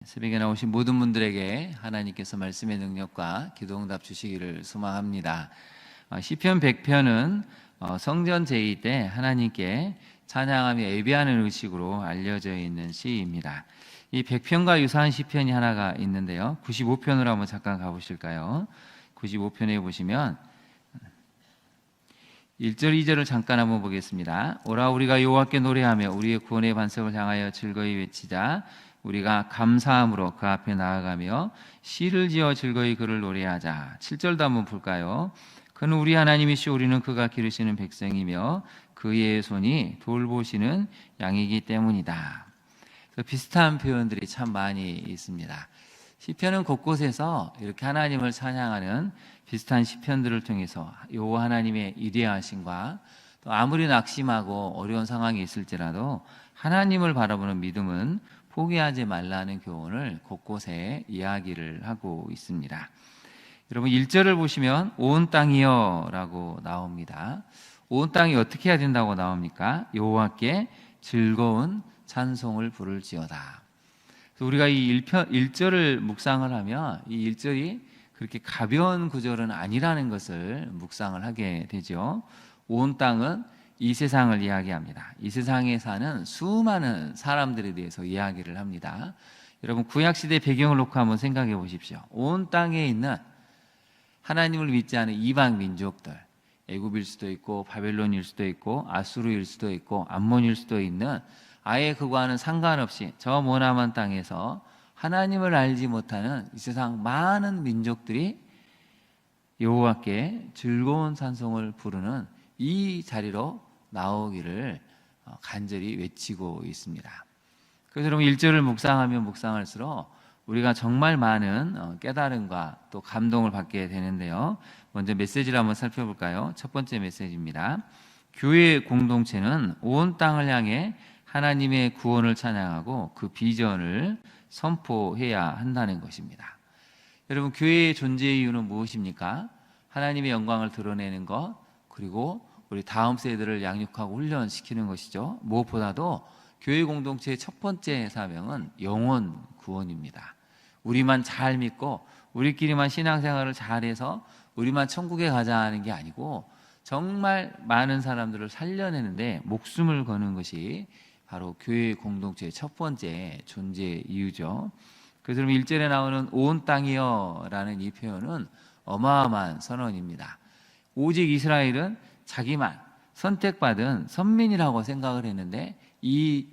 새벽에 나오신 모든 분들에게 하나님께서 말씀의 능력과 기도응답 주시기를 소망합니다. 시편 100편은 성전 제의 때 하나님께 찬양하며 예배하는 의식으로 알려져 있는 시입니다. 이 100편과 유사한 시편이 하나가 있는데요, 95편으로 한번 잠깐 가보실까요? 95편에 보시면 1절 2절을 잠깐 한번 보겠습니다. 오라 우리가 여호와께 노래하며 우리의 구원의 반석을 향하여 즐거이 외치자. 우리가 감사함으로 그 앞에 나아가며 시를 지어 즐거이 그를 노래하자. 7절도 한번 볼까요? 그는 우리 하나님이시오. 우리는 그가 기르시는 백성이며 그의 손이 돌보시는 양이기 때문이다. 비슷한 표현들이 참 많이 있습니다. 시편은 곳곳에서 이렇게 하나님을 찬양하는 비슷한 시편들을 통해서 여호와 하나님의 위대하심과 또 아무리 낙심하고 어려운 상황이 있을지라도 하나님을 바라보는 믿음은 포기하지 말라는 교훈을 곳곳에 이야기를 하고 있습니다. 여러분 1절을 보시면 온 땅이여 라고 나옵니다. 온 땅이 어떻게 해야 된다고 나옵니까? 여호와께 즐거운 찬송을 부를지어다. 우리가 이 1절을 묵상을 하면 이 1절이 그렇게 가벼운 구절은 아니라는 것을 묵상을 하게 되죠. 온 땅은 이 세상을 이야기합니다. 이 세상에 사는 수많은 사람들에 대해서 이야기를 합니다. 여러분 구약시대 배경을 놓고 한번 생각해 보십시오. 온 땅에 있는 하나님을 믿지 않은 이방 민족들, 애굽일 수도 있고 바벨론일 수도 있고 아수르일 수도 있고 암몬일 수도 있는, 아예 그거와는 상관없이 저 머나먼 땅에서 하나님을 알지 못하는 이 세상 많은 민족들이 여호와께 즐거운 찬송을 부르는 이 자리로 나오기를 간절히 외치고 있습니다. 그래서 여러분 1절을 묵상하면 묵상할수록 우리가 정말 많은 깨달음과 또 감동을 받게 되는데요, 먼저 메시지를 한번 살펴볼까요? 첫 번째 메시지입니다. 교회 공동체는 온 땅을 향해 하나님의 구원을 찬양하고 그 비전을 선포해야 한다는 것입니다. 여러분 교회의 존재의 이유는 무엇입니까? 하나님의 영광을 드러내는 것, 그리고 우리 다음 세대를 양육하고 훈련시키는 것이죠. 무엇보다도 교회 공동체의 첫 번째 사명은 영혼 구원입니다. 우리만 잘 믿고 우리끼리만 신앙생활을 잘해서 우리만 천국에 가자 하는 게 아니고 정말 많은 사람들을 살려내는데 목숨을 거는 것이 바로 교회 공동체의 첫 번째 존재 이유죠. 그래서 1절에 나오는 온 땅이여 라는 이 표현은 어마어마한 선언입니다. 오직 이스라엘은 자기만 선택받은 선민이라고 생각을 했는데 이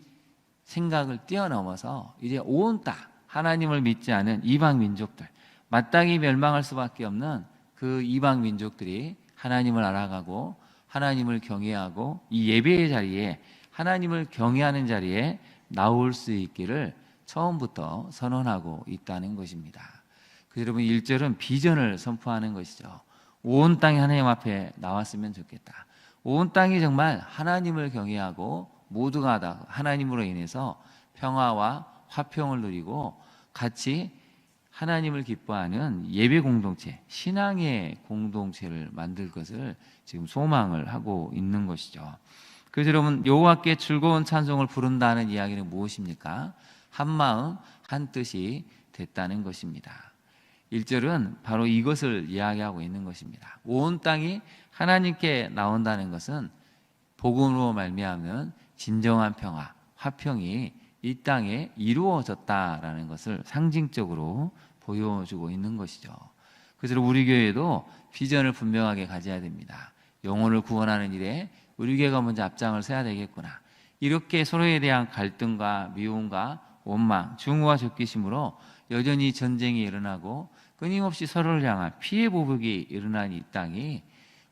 생각을 뛰어넘어서 이제 온 땅, 하나님을 믿지 않은 이방 민족들, 마땅히 멸망할 수밖에 없는 그 이방 민족들이 하나님을 알아가고 하나님을 경외하고 이 예배의 자리에, 하나님을 경외하는 자리에 나올 수 있기를 처음부터 선언하고 있다는 것입니다. 그래서 여러분 1절은 비전을 선포하는 것이죠. 온 땅이 하나님 앞에 나왔으면 좋겠다. 온 땅이 정말 하나님을 경외하고 모두가 다 하나님으로 인해서 평화와 화평을 누리고 같이 하나님을 기뻐하는 예배 공동체, 신앙의 공동체를 만들 것을 지금 소망을 하고 있는 것이죠. 그래서 여러분 여호와께 즐거운 찬송을 부른다는 이야기는 무엇입니까? 한 마음 한 뜻이 됐다는 것입니다. 1절은 바로 이것을 이야기하고 있는 것입니다. 온 땅이 하나님께 나온다는 것은 복음으로 말미암는 진정한 평화, 화평이 이 땅에 이루어졌다라는 것을 상징적으로 보여주고 있는 것이죠. 그래서 우리 교회도 비전을 분명하게 가져야 됩니다. 영혼을 구원하는 일에 우리 교회가 먼저 앞장을 서야 되겠구나. 이렇게 서로에 대한 갈등과 미움과 원망, 증오와 적개심으로 여전히 전쟁이 일어나고 끊임없이 서로를 향한 피해 보복이 일어난 이 땅이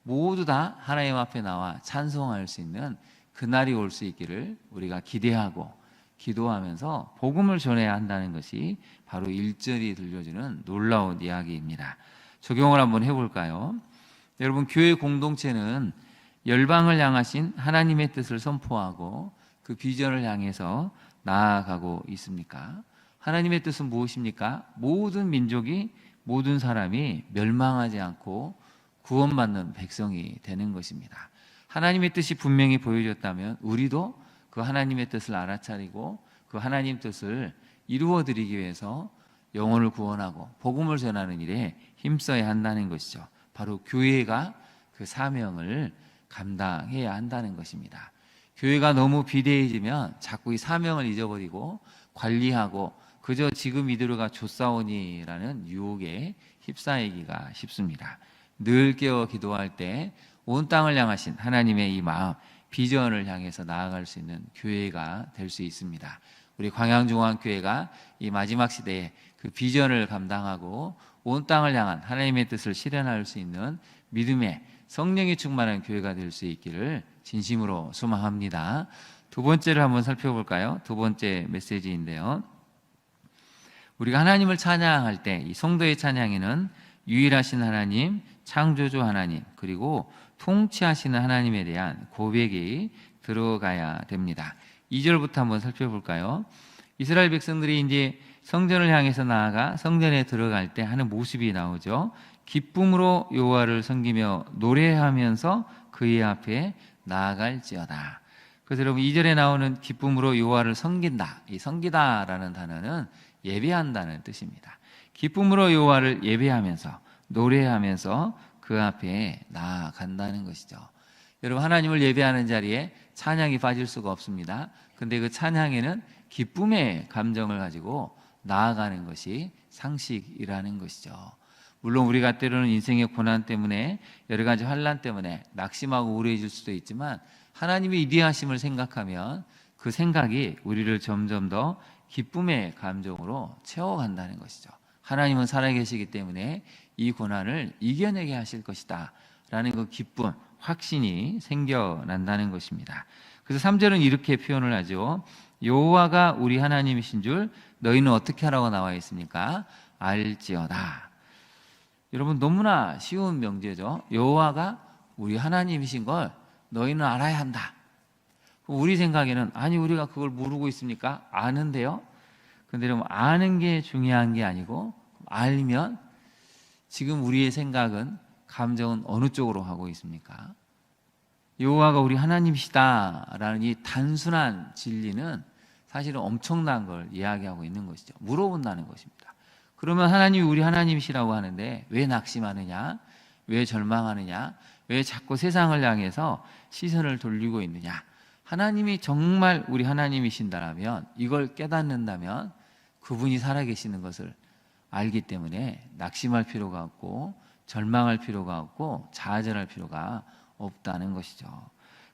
모두 다 하나님 앞에 나와 찬송할 수 있는 그날이 올 수 있기를 우리가 기대하고 기도하면서 복음을 전해야 한다는 것이 바로 1절이 들려주는 놀라운 이야기입니다. 적용을 한번 해볼까요? 여러분 교회 공동체는 열방을 향하신 하나님의 뜻을 선포하고 그 비전을 향해서 나아가고 있습니까? 하나님의 뜻은 무엇입니까? 모든 민족이, 모든 사람이 멸망하지 않고 구원받는 백성이 되는 것입니다. 하나님의 뜻이 분명히 보여졌다면 우리도 그 하나님의 뜻을 알아차리고 그 하나님 뜻을 이루어 드리기 위해서 영혼을 구원하고 복음을 전하는 일에 힘써야 한다는 것이죠. 바로 교회가 그 사명을 감당해야 한다는 것입니다. 교회가 너무 비대해지면 자꾸 이 사명을 잊어버리고 관리하고 그저 지금 이대로가 좋사오니라는 유혹에 휩싸이기가 쉽습니다. 늘 깨어 기도할 때 온 땅을 향하신 하나님의 이 마음, 비전을 향해서 나아갈 수 있는 교회가 될 수 있습니다. 우리 광양중앙교회가 이 마지막 시대에 그 비전을 감당하고 온 땅을 향한 하나님의 뜻을 실현할 수 있는 믿음의 성령이 충만한 교회가 될 수 있기를 진심으로 소망합니다. 두 번째를 한번 살펴볼까요? 두 번째 메시지인데요. 우리가 하나님을 찬양할 때 이 성도의 찬양에는 유일하신 하나님, 창조주 하나님, 그리고 통치하시는 하나님에 대한 고백이 들어가야 됩니다. 2절부터 한번 살펴볼까요? 이스라엘 백성들이 이제 성전을 향해서 나아가 성전에 들어갈 때 하는 모습이 나오죠. 기쁨으로 여호와를 섬기며 노래하면서 그의 앞에 나아갈지어다. 그래서 여러분 2절에 나오는 기쁨으로 여호와를 섬긴다. 이 섬기다라는 단어는 예배한다는 뜻입니다. 기쁨으로 여호와를 예배하면서 노래하면서 그 앞에 나아간다는 것이죠. 여러분 하나님을 예배하는 자리에 찬양이 빠질 수가 없습니다. 근데 그 찬양에는 기쁨의 감정을 가지고 나아가는 것이 상식이라는 것이죠. 물론 우리가 때로는 인생의 고난 때문에 여러 가지 환난 때문에 낙심하고 우울해질 수도 있지만 하나님의 위대하심을 생각하면 그 생각이 우리를 점점 더 기쁨의 감정으로 채워간다는 것이죠. 하나님은 살아계시기 때문에 이 고난을 이겨내게 하실 것이다 라는 그 기쁨, 확신이 생겨난다는 것입니다. 그래서 3절은 이렇게 표현을 하죠. 여호와가 우리 하나님이신 줄 너희는 어떻게 하라고 나와 있습니까? 알지어다. 여러분 너무나 쉬운 명제죠. 여호와가 우리 하나님이신 걸 너희는 알아야 한다. 우리 생각에는 아니 우리가 그걸 모르고 있습니까? 아는데요. 근데 여러분 아는 게 중요한 게 아니고 알면 지금 우리의 생각은 감정은 어느 쪽으로 하고 있습니까? 여호와가 우리 하나님이시다라는 이 단순한 진리는 사실은 엄청난 걸 이야기하고 있는 것이죠. 물어본다는 것입니다. 그러면 하나님이 우리 하나님이시라고 하는데 왜 낙심하느냐? 왜 절망하느냐? 왜 자꾸 세상을 향해서 시선을 돌리고 있느냐? 하나님이 정말 우리 하나님이신다면 이걸 깨닫는다면 그분이 살아계시는 것을 알기 때문에 낙심할 필요가 없고 절망할 필요가 없고 좌절할 필요가 없다는 것이죠.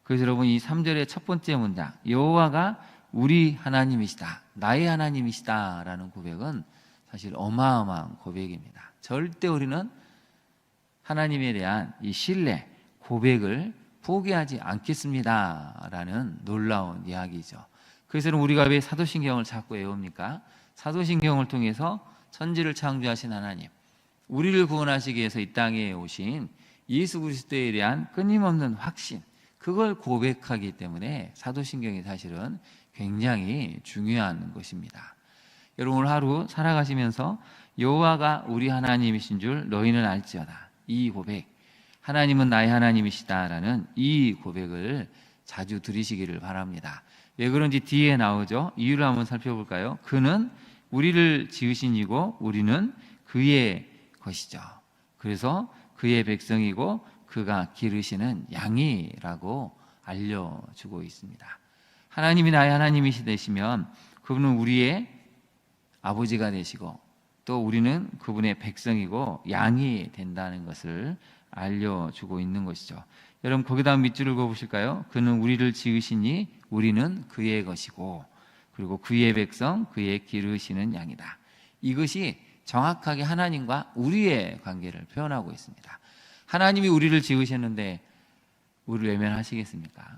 그래서 여러분 이 3절의 첫 번째 문장 여호와가 우리 하나님이시다, 나의 하나님이시다 라는 고백은 사실 어마어마한 고백입니다. 절대 우리는 하나님에 대한 이 신뢰, 고백을 포기하지 않겠습니다 라는 놀라운 이야기죠. 그래서 우리가 왜 사도신경을 자꾸 외웁니까? 사도신경을 통해서 천지를 창조하신 하나님, 우리를 구원하시기 위해서 이 땅에 오신 예수 그리스도에 대한 끊임없는 확신, 그걸 고백하기 때문에 사도신경이 사실은 굉장히 중요한 것입니다. 여러분 오늘 하루 살아가시면서 여호와가 우리 하나님이신 줄 너희는 알지어다, 이 고백, 하나님은 나의 하나님이시다라는 이 고백을 자주 들으시기를 바랍니다. 왜 그런지 뒤에 나오죠. 이유를 한번 살펴볼까요? 그는 우리를 지으신 이고 우리는 그의 것이죠. 그래서 그의 백성이고 그가 기르시는 양이라고 알려주고 있습니다. 하나님이 나의 하나님이시 되시면 그분은 우리의 아버지가 되시고 또 우리는 그분의 백성이고 양이 된다는 것을 알려주고 있는 것이죠. 여러분 거기 다음 밑줄을 그어보실까요? 그는 우리를 지으시니 우리는 그의 것이고 그리고 그의 백성, 그의 기르시는 양이다. 이것이 정확하게 하나님과 우리의 관계를 표현하고 있습니다. 하나님이 우리를 지으셨는데 우리를 외면하시겠습니까?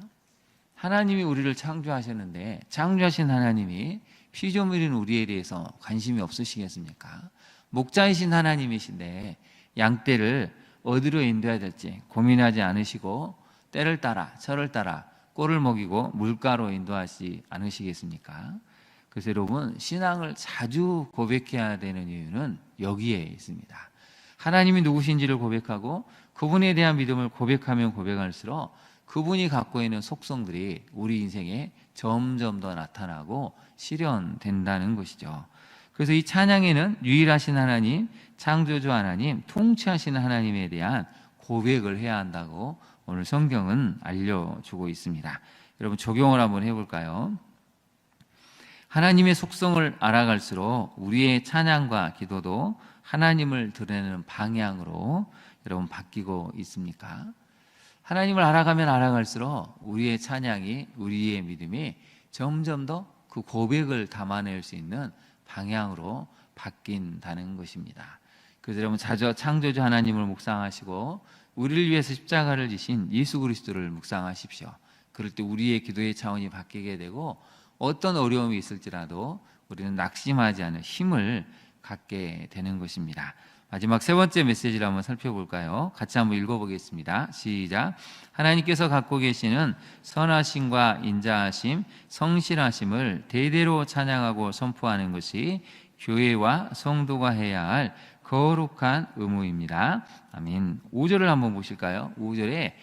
하나님이 우리를 창조하셨는데 창조하신 하나님이 피조물인 우리에 대해서 관심이 없으시겠습니까? 목자이신 하나님이신데 양떼를 어디로 인도해야 될지 고민하지 않으시고 때를 따라 철을 따라 꼴을 먹이고 물가로 인도하지 않으시겠습니까? 그래서 여러분 신앙을 자주 고백해야 되는 이유는 여기에 있습니다. 하나님이 누구신지를 고백하고 그분에 대한 믿음을 고백하면 고백할수록 그분이 갖고 있는 속성들이 우리 인생에 점점 더 나타나고 실현된다는 것이죠. 그래서 이 찬양에는 유일하신 하나님, 창조주 하나님, 통치하시는 하나님에 대한 고백을 해야 한다고 오늘 성경은 알려주고 있습니다. 여러분 적용을 한번 해볼까요? 하나님의 속성을 알아갈수록 우리의 찬양과 기도도 하나님을 드러내는 방향으로 여러분 바뀌고 있습니까? 하나님을 알아가면 알아갈수록 우리의 찬양이, 우리의 믿음이 점점 더 그 고백을 담아낼 수 있는 방향으로 바뀐다는 것입니다. 그래서 여러분 자주 창조주 하나님을 묵상하시고 우리를 위해서 십자가를 지신 예수 그리스도를 묵상하십시오. 그럴 때 우리의 기도의 차원이 바뀌게 되고 어떤 어려움이 있을지라도 우리는 낙심하지 않을 힘을 갖게 되는 것입니다. 마지막 세 번째 메시지를 한번 살펴볼까요? 같이 한번 읽어보겠습니다. 시작. 하나님께서 갖고 계시는 선하심과 인자하심, 성실하심을 대대로 찬양하고 선포하는 것이 교회와 성도가 해야 할 거룩한 의무입니다. 아멘. 5절을 한번 보실까요? 5절에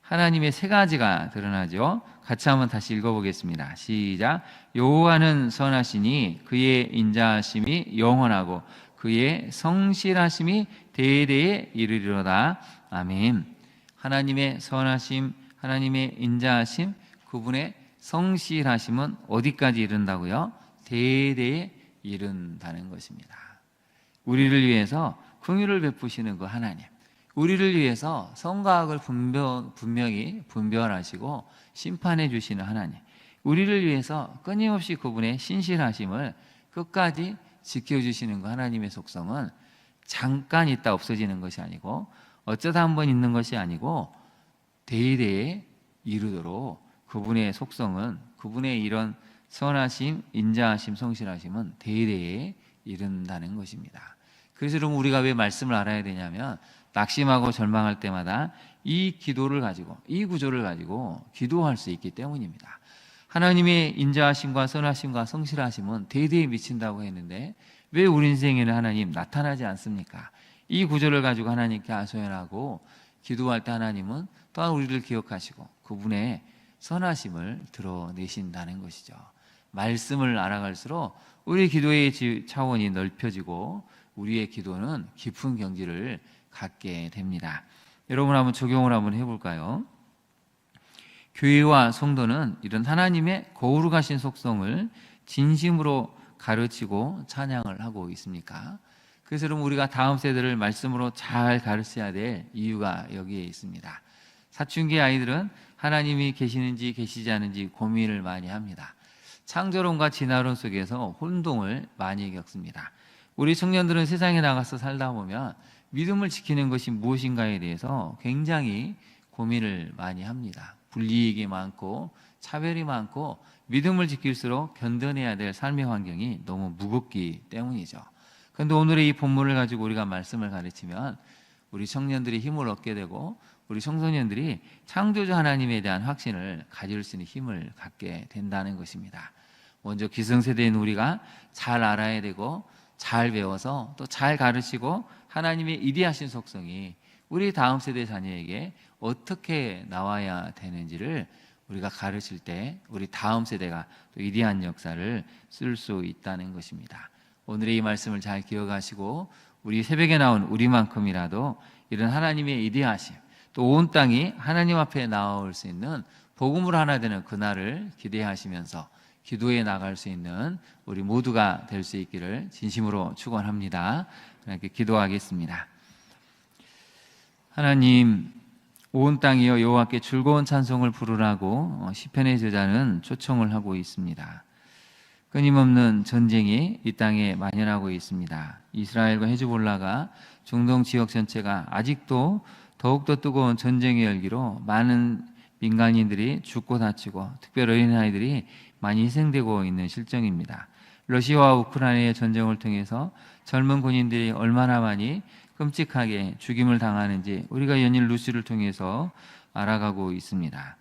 하나님의 세 가지가 드러나죠. 같이 한번 다시 읽어보겠습니다. 시작. 여호와는 선하시니 그의 인자하심이 영원하고 그의 성실하심이 대대에 이르리로다. 아멘. 하나님의 선하심, 하나님의 인자하심, 그분의 성실하심은 어디까지 이른다고요? 대대에 이른다는 것입니다. 우리를 위해서 긍휼을 베푸시는 그 하나님, 우리를 위해서 선과 악을 분명히 분별하시고 심판해 주시는 하나님, 우리를 위해서 끊임없이 그분의 신실하심을 끝까지 지켜주시는 그 하나님의 속성은 잠깐 있다 없어지는 것이 아니고 어쩌다 한번 있는 것이 아니고 대대에 이르도록 그분의 속성은, 그분의 이런 선하심, 인자하심, 성실하심은 대대에 이른다는 것입니다. 그래서 여러분 우리가 왜 말씀을 알아야 되냐면 낙심하고 절망할 때마다 이 기도를 가지고, 이 구조를 가지고 기도할 수 있기 때문입니다. 하나님의 인자하심과 선하심과 성실하심은 대대에 미친다고 했는데 왜 우리 인생에는 하나님 나타나지 않습니까? 이 구조를 가지고 하나님께 하소연하고 기도할 때 하나님은 또한 우리를 기억하시고 그분의 선하심을 드러내신다는 것이죠. 말씀을 알아갈수록 우리 기도의 차원이 넓혀지고 우리의 기도는 깊은 경지를 갖게 됩니다. 여러분 한번 적용을 한번 해볼까요? 교회와 성도는 이런 하나님의 거룩하신 속성을 진심으로 가르치고 찬양을 하고 있습니까? 그래서 여러분 우리가 다음 세대를 말씀으로 잘 가르쳐야 될 이유가 여기에 있습니다. 사춘기 아이들은 하나님이 계시는지 계시지 않은지 고민을 많이 합니다. 창조론과 진화론 속에서 혼동을 많이 겪습니다. 우리 청년들은 세상에 나가서 살다 보면 믿음을 지키는 것이 무엇인가에 대해서 굉장히 고민을 많이 합니다. 불이익이 많고 차별이 많고 믿음을 지킬수록 견뎌내야 될 삶의 환경이 너무 무겁기 때문이죠. 그런데 오늘의 이 본문을 가지고 우리가 말씀을 가르치면 우리 청년들이 힘을 얻게 되고 우리 청소년들이 창조주 하나님에 대한 확신을 가질 수 있는 힘을 갖게 된다는 것입니다. 먼저 기성세대인 우리가 잘 알아야 되고 잘 배워서 또 잘 가르치고 하나님의 이디하신 속성이 우리 다음 세대 자녀에게 어떻게 나와야 되는지를 우리가 가르칠 때 우리 다음 세대가 또 위대한 역사를 쓸 수 있다는 것입니다. 오늘의 이 말씀을 잘 기억하시고 우리 새벽에 나온 우리만큼이라도 이런 하나님의 위대하심, 또 온 땅이 하나님 앞에 나올 수 있는 복음으로 하나 되는 그날을 기대하시면서 기도해 나갈 수 있는 우리 모두가 될 수 있기를 진심으로 축원합니다. 이렇게 기도하겠습니다. 하나님, 온 땅이여 여호와께 즐거운 찬송을 부르라고 시편의 저자는 초청을 하고 있습니다. 끊임없는 전쟁이 이 땅에 만연하고 있습니다. 이스라엘과 헤즈볼라가 중동 지역 전체가 아직도 더욱더 뜨거운 전쟁의 열기로 많은 민간인들이 죽고 다치고 특별히 어린아이들이 많이 희생되고 있는 실정입니다. 러시아와 우크라이나의 전쟁을 통해서 젊은 군인들이 얼마나 많이 끔찍하게 죽임을 당하는지 우리가 연일 뉴스를 통해서 알아가고 있습니다.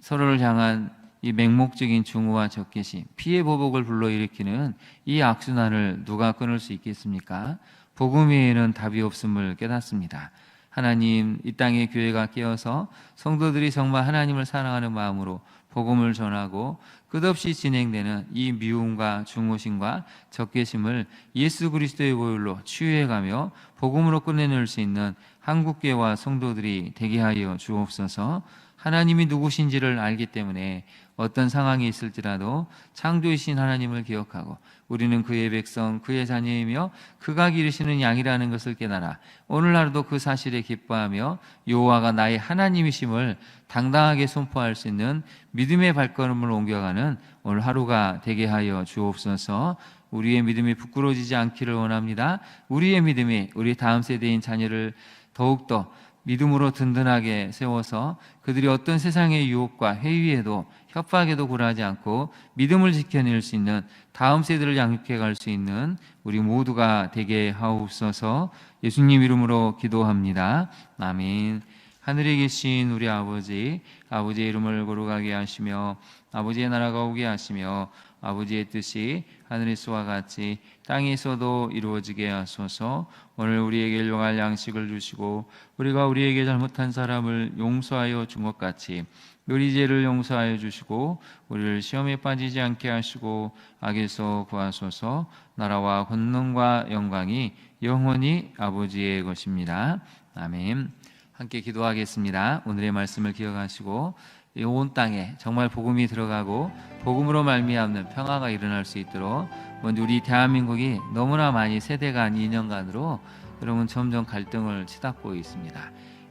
서로를 향한 이 맹목적인 증오와 적개심, 피해 보복을 불러일으키는 이 악순환을 누가 끊을 수 있겠습니까? 복음 외에는 답이 없음을 깨닫습니다. 하나님, 이 땅의 교회가 깨어서 성도들이 정말 하나님을 사랑하는 마음으로 복음을 전하고 끝없이 진행되는 이 미움과 중호심과 적개심을 예수 그리스도의 보혈로 치유해가며 복음으로 끝내낼 수 있는 한국교회와 성도들이 되게 하여 주옵소서. 하나님이 누구신지를 알기 때문에 어떤 상황이 있을지라도 창조이신 하나님을 기억하고 우리는 그의 백성, 그의 자녀이며 그가 기르시는 양이라는 것을 깨달아 오늘 하루도 그 사실에 기뻐하며 여호와가 나의 하나님이심을 당당하게 선포할 수 있는 믿음의 발걸음을 옮겨가는 오늘 하루가 되게 하여 주옵소서. 우리의 믿음이 부끄러워지지 않기를 원합니다. 우리의 믿음이 우리 다음 세대인 자녀를 더욱더 믿음으로 든든하게 세워서 그들이 어떤 세상의 유혹과 회의에도 협박에도 굴하지 않고 믿음을 지켜낼 수 있는 다음 세대를 양육해 갈 수 있는 우리 모두가 되게 하옵소서. 예수님 이름으로 기도합니다. 아멘. 하늘에 계신 우리 아버지, 아버지의 이름을 거룩하게 하시며 아버지의 나라가 오게 하시며 아버지의 뜻이 하늘에서와 같이 땅에서도 이루어지게 하소서. 오늘 우리에게 일용할 양식을 주시고 우리가 우리에게 잘못한 사람을 용서하여 준 것 같이 우리 죄를 용서하여 주시고 우리를 시험에 빠지지 않게 하시고 악에서 구하소서. 나라와 권능과 영광이 영원히 아버지의 것입니다. 아멘. 함께 기도하겠습니다. 오늘의 말씀을 기억하시고 이 온 땅에 정말 복음이 들어가고 복음으로 말미암는 평화가 일어날 수 있도록 먼저 우리 대한민국이 너무나 많이 세대 간 2년간으로 여러분 점점 갈등을 치닫고 있습니다.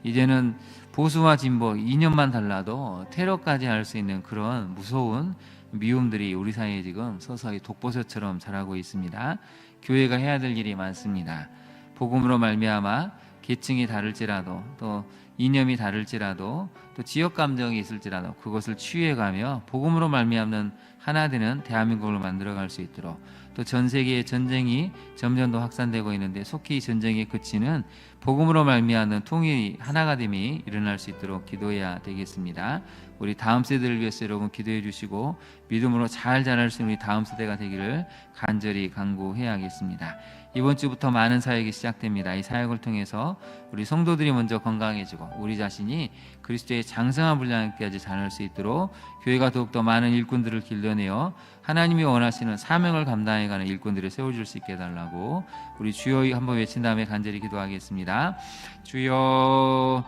이제는 보수와 진보 2년만 달라도 테러까지 할 수 있는 그런 무서운 미움들이 우리 사이에 지금 서서히 독버섯처럼 자라고 있습니다. 교회가 해야 될 일이 많습니다. 복음으로 말미암아 계층이 다를지라도 또 이념이 다를지라도 또 지역 감정이 있을지라도 그것을 치유해가며 복음으로 말미암는 하나 되는 대한민국을 만들어갈 수 있도록 또 전 세계의 전쟁이 점점 더 확산되고 있는데 속히 전쟁이 그치는 복음으로 말미암는 통일이 하나가 됨이 일어날 수 있도록 기도해야 되겠습니다. 우리 다음 세대를 위해서 여러분 기도해 주시고 믿음으로 잘 자랄 수 있는 우리 다음 세대가 되기를 간절히 간구해야겠습니다. 이번 주부터 많은 사역이 시작됩니다. 이 사역을 통해서 우리 성도들이 먼저 건강해지고 우리 자신이 그리스도의 장성한 분량까지 자랄 수 있도록 교회가 더욱더 많은 일꾼들을 길러내어 하나님이 원하시는 사명을 감당해가는 일꾼들을 세워줄 수 있게 해달라고 우리 주여 한번 외친 다음에 간절히 기도하겠습니다. 주여